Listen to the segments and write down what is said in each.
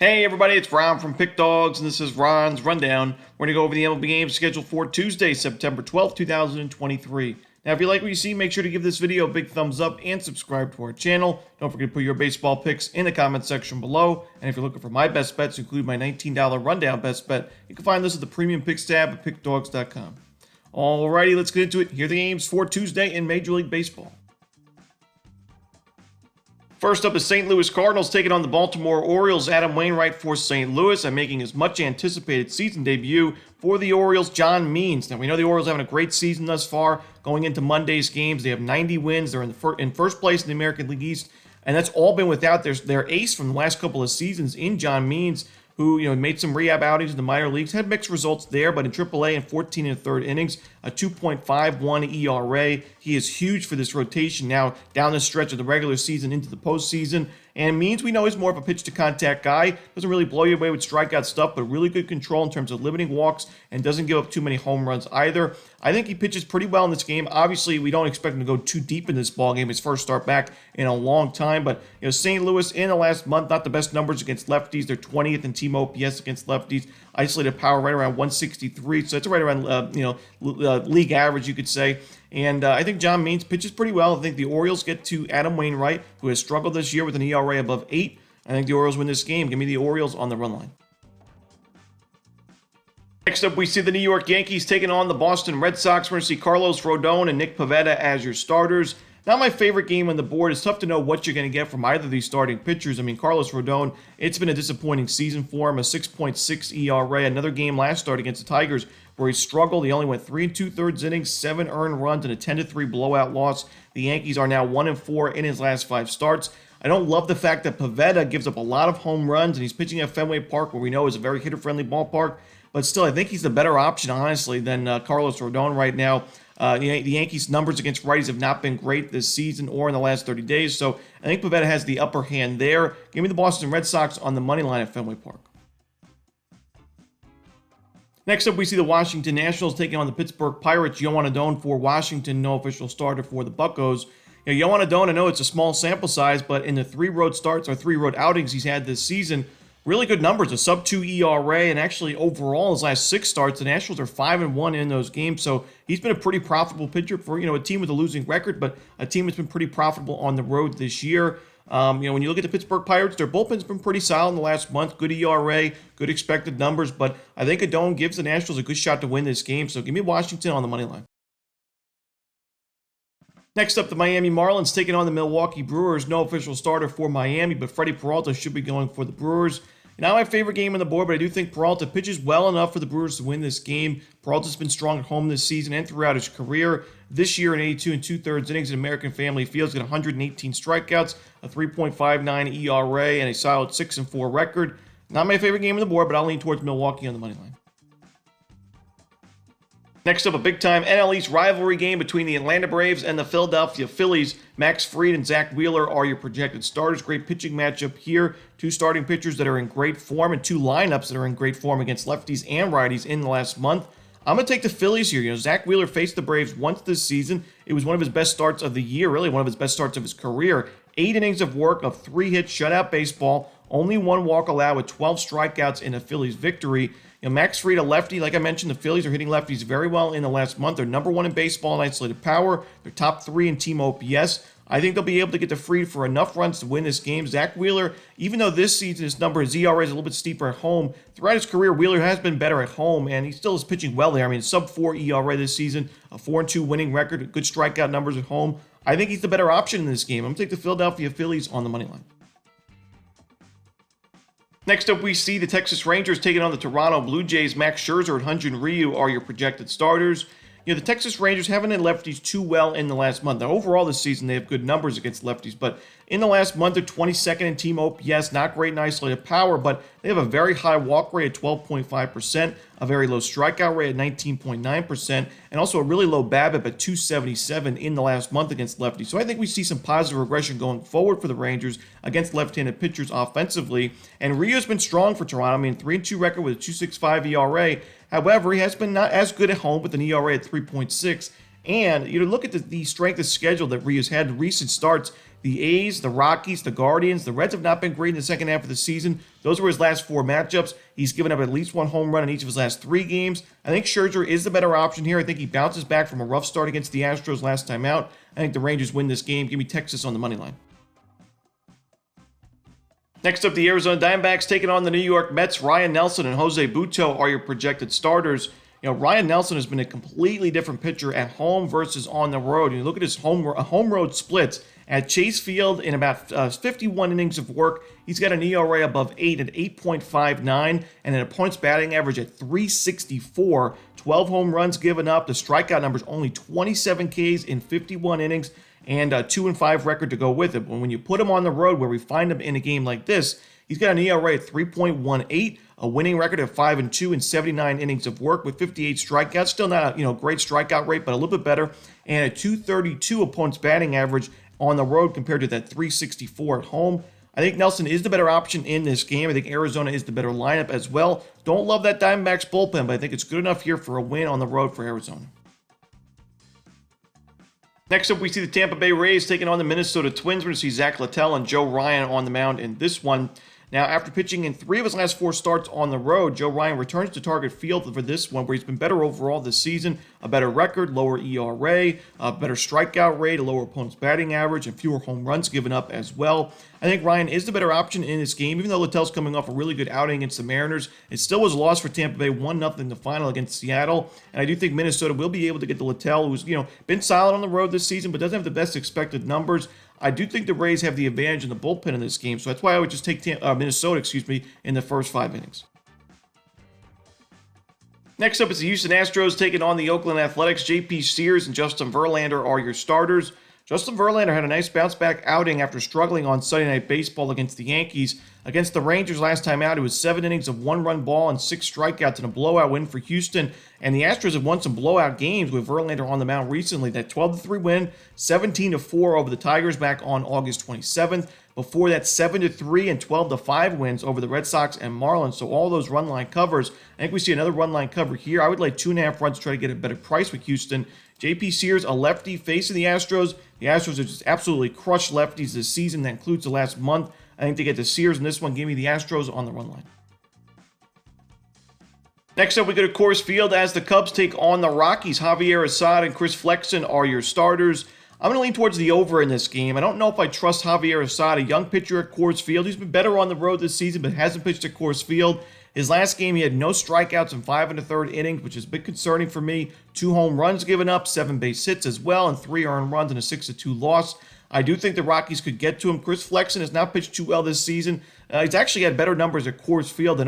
Hey everybody, it's Ron from Pick Dawgz, and this is Ron's Rundown. We're going to go over the MLB games scheduled for Tuesday, September 12th, 2023. Now, if you like what you see, make sure to give this video a big thumbs up and subscribe to our channel. Don't forget to put your baseball picks in the comment section below. And if you're looking for my best bets, include my $19 Rundown best bet, you can find this at the Premium Picks tab at pickdawgz.com. Alrighty, let's get into it. Here are the games for Tuesday in Major League Baseball. First up, the St. Louis Cardinals taking on the Baltimore Orioles. Adam Wainwright for St. Louis and making his much anticipated season debut for the Orioles, John Means. Now, we know the Orioles having a great season thus far. Going into Monday's games, they have 90 wins. They're in first place in the American League East, and that's all been without their ace from the last couple of seasons in John Means, who made some rehab outings in the minor leagues, had mixed results there, but in AAA in 14 and a third innings, a 2.51 ERA. He is huge for this rotation now down the stretch of the regular season into the postseason. And Means, we know, is more of a pitch-to-contact guy. Doesn't really blow you away with strikeout stuff, but really good control in terms of limiting walks and doesn't give up too many home runs either. I think he pitches pretty well in this game. Obviously, we don't expect him to go too deep in this ballgame, his first start back in a long time. But St. Louis in the last month, not the best numbers against lefties. They're 20th in team OPS against lefties. Isolated power right around 163, so it's right around league average, you could say. And I think John Means pitches pretty well. I think the Orioles get to Adam Wainwright, who has struggled this year with an ERA above 8. I think the Orioles win this game. Give me the Orioles on the run line. Next up, we see the New York Yankees taking on the Boston Red Sox. We're going to see Carlos Rodon and Nick Pivetta as your starters. Not my favorite game on the board. It's tough to know what you're going to get from either of these starting pitchers. I mean, Carlos Rodon, it's been a disappointing season for him, a 6.6 ERA. Another game last start against the Tigers where he struggled. He only went 3 2/3 innings, 7 earned runs, and a 10-3 blowout loss. The Yankees are now 1-4 in his last 5 starts. I don't love the fact that Pivetta gives up a lot of home runs, and he's pitching at Fenway Park, where we know is a very hitter-friendly ballpark. But still, I think he's the better option, honestly, than Carlos Rodon right now. The Yankees' numbers against righties have not been great this season or in the last 30 days, so I think Pivetta has the upper hand there. Give me the Boston Red Sox on the money line at Fenway Park. Next up, we see the Washington Nationals taking on the Pittsburgh Pirates. Yoan Adon for Washington, no official starter for the Buccos. Yoan Adon, I know it's a small sample size, but in the 3 road starts or 3 road outings he's had this season, really good numbers, a sub-2 ERA, and actually overall his last 6 starts, the Nationals are 5-1 in those games, so he's been a pretty profitable pitcher for a team with a losing record, but a team that's been pretty profitable on the road this year. When you look at the Pittsburgh Pirates, their bullpen's been pretty solid in the last month, good ERA, good expected numbers, but I think Adon gives the Nationals a good shot to win this game, so give me Washington on the money line. Next up, the Miami Marlins taking on the Milwaukee Brewers. No official starter for Miami, but Freddie Peralta should be going for the Brewers. Not my favorite game on the board, but I do think Peralta pitches well enough for the Brewers to win this game. Peralta's been strong at home this season and throughout his career. This year in 82 2/3 innings in American Family Fields, got 118 strikeouts, a 3.59 ERA, and a solid 6-4 record. Not my favorite game on the board, but I'll lean towards Milwaukee on the money line. Next up, a big-time NL East rivalry game between the Atlanta Braves and the Philadelphia Phillies. Max Fried and Zach Wheeler are your projected starters. Great pitching matchup here. 2 starting pitchers that are in great form and 2 lineups that are in great form against lefties and righties in the last month. I'm going to take the Phillies here. Zach Wheeler faced the Braves once this season. It was one of his best starts of the year, really one of his best starts of his career. 8 innings of work of 3 hits, shutout baseball. Only 1 walk allowed with 12 strikeouts in a Phillies victory. Max Fried, a lefty. Like I mentioned, the Phillies are hitting lefties very well in the last month. They're number 1 in baseball in isolated power. They're top 3 in team OPS. I think they'll be able to get to Fried for enough runs to win this game. Zach Wheeler, even though this season his ERA is a little bit steeper at home, throughout his career, Wheeler has been better at home, and he still is pitching well there. I mean, sub-4 ERA this season, a 4-2 winning record, good strikeout numbers at home. I think he's the better option in this game. I'm going to take the Philadelphia Phillies on the money line. Next up, we see the Texas Rangers taking on the Toronto Blue Jays. Max Scherzer and Hyun-Jin Ryu are your projected starters. The Texas Rangers haven't hit lefties too well in the last month. Now, overall this season, they have good numbers against lefties, but in the last month, they're 22nd in team OPS, not great in isolated power, but they have a very high walk rate at 12.5%, a very low strikeout rate at 19.9%, and also a really low BABIP at 277 in the last month against lefties. So I think we see some positive regression going forward for the Rangers against left-handed pitchers offensively, and Ryu's been strong for Toronto. I mean, 3-2 record with a 2.65 ERA. However, he has been not as good at home with an ERA at 3.6. And look at the strength of schedule that Ryu's had in recent starts. The A's, the Rockies, the Guardians, the Reds have not been great in the second half of the season. Those were his last 4 matchups. He's given up at least 1 home run in each of his last 3 games. I think Scherzer is the better option here. I think he bounces back from a rough start against the Astros last time out. I think the Rangers win this game. Give me Texas on the money line. Next up, the Arizona Diamondbacks taking on the New York Mets. Ryan Nelson and Jose Butto are your projected starters. Ryan Nelson has been a completely different pitcher at home versus on the road. You look at his home road splits at Chase Field in about 51 innings of work. He's got an ERA above 8 at 8.59 and an opponent's batting average at 364. 12 home runs given up. The strikeout number is only 27 Ks in 51 innings and a 2-5 record to go with it. But when you put him on the road where we find him in a game like this, he's got an ERA at 3.18, a winning record of 5-2 in 79 innings of work with 58 strikeouts. Still not a great strikeout rate, but a little bit better. And a 232 opponent's batting average on the road compared to that 364 at home. I think Nelson is the better option in this game. I think Arizona is the better lineup as well. Don't love that Diamondbacks bullpen, but I think it's good enough here for a win on the road for Arizona. Next up, we see the Tampa Bay Rays taking on the Minnesota Twins. We're going to see Zach Littell and Joe Ryan on the mound in this one. Now, after pitching in 3 of his last 4 starts on the road, Joe Ryan returns to Target Field for this one, where he's been better overall this season, a better record, lower ERA, a better strikeout rate, a lower opponent's batting average, and fewer home runs given up as well. I think Ryan is the better option in this game, even though Littell's coming off a really good outing against the Mariners. It still was a loss for Tampa Bay, 1-0 in the final against Seattle, and I do think Minnesota will be able to get to Littell, who's been solid on the road this season, but doesn't have the best expected numbers. I do think the Rays have the advantage in the bullpen in this game, so that's why I would just take Minnesota, in the first 5 innings. Next up is the Houston Astros taking on the Oakland Athletics. J.P. Sears and Justin Verlander are your starters. Justin Verlander had a nice bounce-back outing after struggling on Sunday Night Baseball against the Yankees. Against the Rangers last time out, it was 7 innings of 1-run ball and 6 strikeouts in a blowout win for Houston. And the Astros have won some blowout games with Verlander on the mound recently. That 12-3 win, 17-4 over the Tigers back on August 27th. Before that, 7-3 and 12-5 wins over the Red Sox and Marlins. So all those run line covers. I think we see another run line cover here. I would lay 2.5 runs to try to get a better price with Houston. J.P. Sears, a lefty facing the Astros. The Astros have just absolutely crushed lefties this season. That includes the last month. I think they get to Sears in this one. Give me the Astros on the run line. Next up, we go to Coors Field as the Cubs take on the Rockies. Javier Assad and Chris Flexen are your starters. I'm going to lean towards the over in this game. I don't know if I trust Javier Assad, a young pitcher at Coors Field. He's been better on the road this season, but hasn't pitched at Coors Field. His last game, he had no strikeouts in 5 1/3 innings, which is a bit concerning for me. 2 home runs given up, 7 base hits as well, and 3 earned runs in a 6-2 loss. I do think the Rockies could get to him. Chris Flexen has not pitched too well this season. He's actually had better numbers at Coors Field than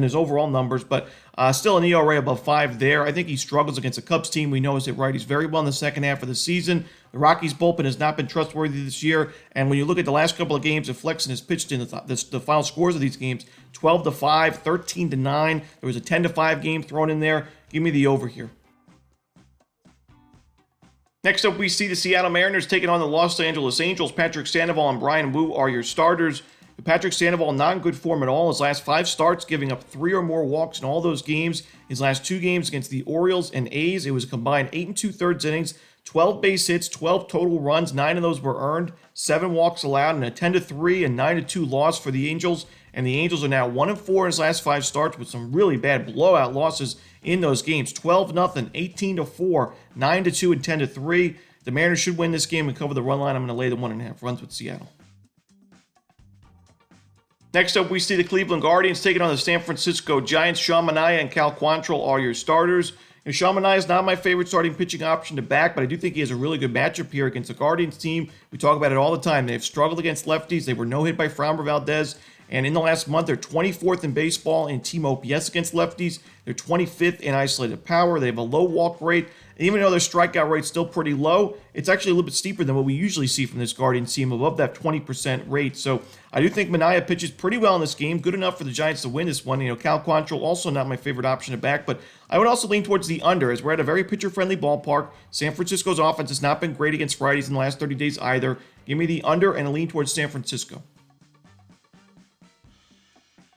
his overall numbers, but still an ERA above 5 there. I think he struggles against a Cubs team we know is at righties very well in the second half of the season. The Rockies bullpen has not been trustworthy this year, and when you look at the last couple of games that Flexen has pitched in, the final scores of these games, 12-5, 13-9. There was a 10-5 game thrown in there. Give me the over here. Next up, we see the Seattle Mariners taking on the Los Angeles Angels. Patrick Sandoval and Brian Wu are your starters. Patrick Sandoval not in good form at all. His last 5 starts, giving up 3 or more walks in all those games. His last 2 games against the Orioles and A's, it was a combined 8 2/3 innings, 12 base hits, 12 total runs. 9 of those were earned, 7 walks allowed, and a 10-3 and 9-2 loss for the Angels. And the Angels are now 1-4 in his last 5 starts with some really bad blowout losses in those games. 12-0, 18-4, 9-2, and 10-3. The Mariners should win this game and cover the run line. I'm going to lay the 1.5 runs with Seattle. Next up, we see the Cleveland Guardians taking on the San Francisco Giants. Sean Manaea and Cal Quantrill are your starters. Sean Manaea is not my favorite starting pitching option to back, but I do think he has a really good matchup here against the Guardians team. We talk about it all the time. They've struggled against lefties. They were no hit by Framber Valdez. And in the last month, they're 24th in baseball in team OPS against lefties. They're 25th in isolated power. They have a low walk rate. And even though their strikeout rate's still pretty low, it's actually a little bit steeper than what we usually see from this Guardians team, above that 20% rate. So I do think Manaea pitches pretty well in this game. Good enough for the Giants to win this one. Cal Quantrill, also not my favorite option to back, but I would also lean towards the under, as we're at a very pitcher-friendly ballpark. San Francisco's offense has not been great against righties in the last 30 days either. Give me the under and a lean towards San Francisco.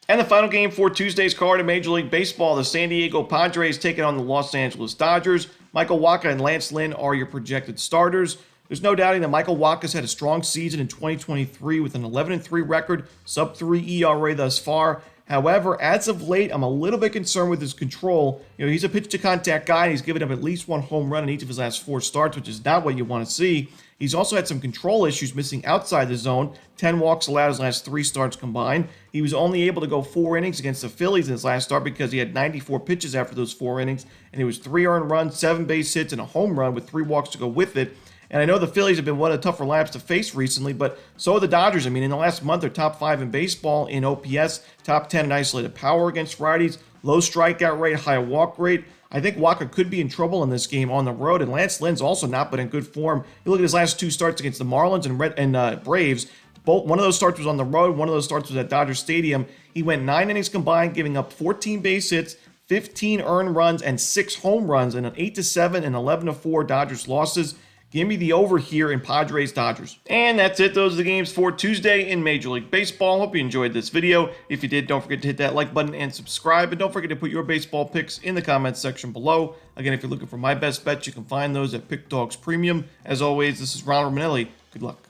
And the final game for Tuesday's card in Major League Baseball, the San Diego Padres taking on the Los Angeles Dodgers. Michael Wacha and Lance Lynn are your projected starters. There's no doubting that Michael Wacha's had a strong season in 2023 with an 11-3 record, sub-3 ERA thus far. However, as of late, I'm a little bit concerned with his control. He's a pitch-to-contact guy, and he's given up at least 1 home run in each of his last 4 starts, which is not what you want to see. He's also had some control issues, missing outside the zone. 10 walks allowed his last 3 starts combined. He was only able to go 4 innings against the Phillies in his last start because he had 94 pitches after those 4 innings, and it was 3 earned runs, 7 base hits, and a home run with 3 walks to go with it. And I know the Phillies have been one of the tougher lineups to face recently, but so are the Dodgers. I mean, in the last month, they're top 5 in baseball in OPS, top 10 in isolated power against righties, low strikeout rate, high walk rate. I think Wacha could be in trouble in this game on the road, and Lance Lynn's also not been in good form. You look at his last 2 starts against the Marlins and Braves. One of those starts was on the road, one of those starts was at Dodger Stadium. He went 9 innings combined, giving up 14 base hits, 15 earned runs, and 6 home runs, and an 8-7 and 11-4 Dodgers losses. Give me the over here in Padres-Dodgers. And that's it. Those are the games for Tuesday in Major League Baseball. Hope you enjoyed this video. If you did, don't forget to hit that like button and subscribe. And don't forget to put your baseball picks in the comments section below. Again, if you're looking for my best bets, you can find those at Pick Dawgz Premium. As always, this is Ron Romanelli. Good luck.